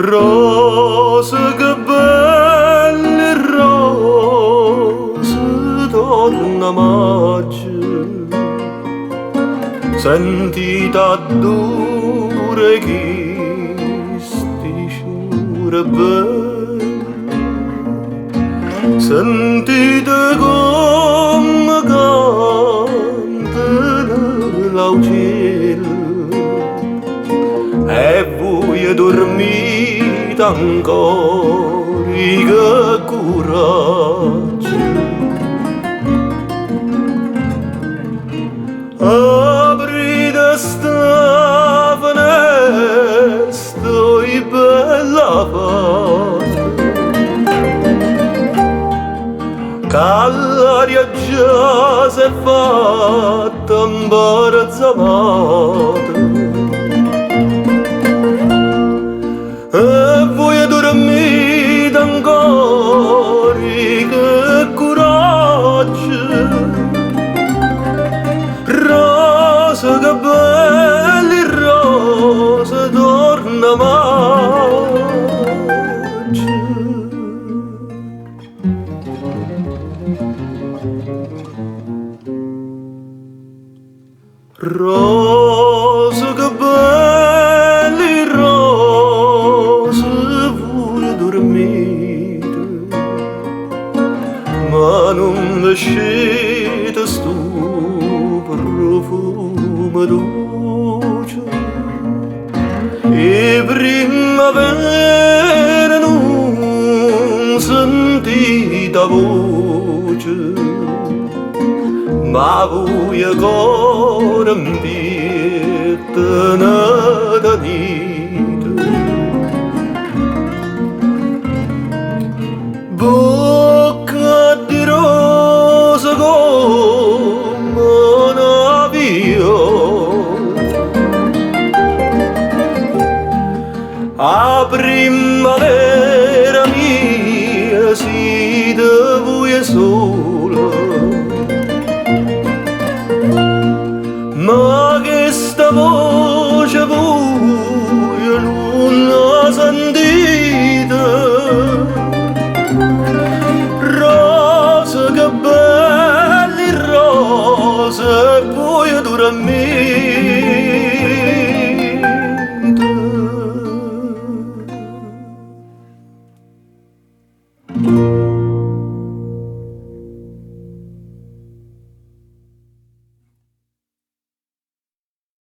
Rose che belle rose, torna maggio, sentita dure chi sticciura bene, sentite come canta l'augello. E voi dormite ancora, che coraggio. Aprite sta finestra e bella parte, che l'aria già si è fatta imbarazzata. E voi dormite ancora, che coraggio. Rosa che belle rose, torna maggio. Rosa che belle rose, voi dormite, ma non lasciate sto profumo dolce. E primavera non sentite voce, ma voi ancora impietano da nite. Bocca di rosa come una viola, a primavera mia siete voi soli.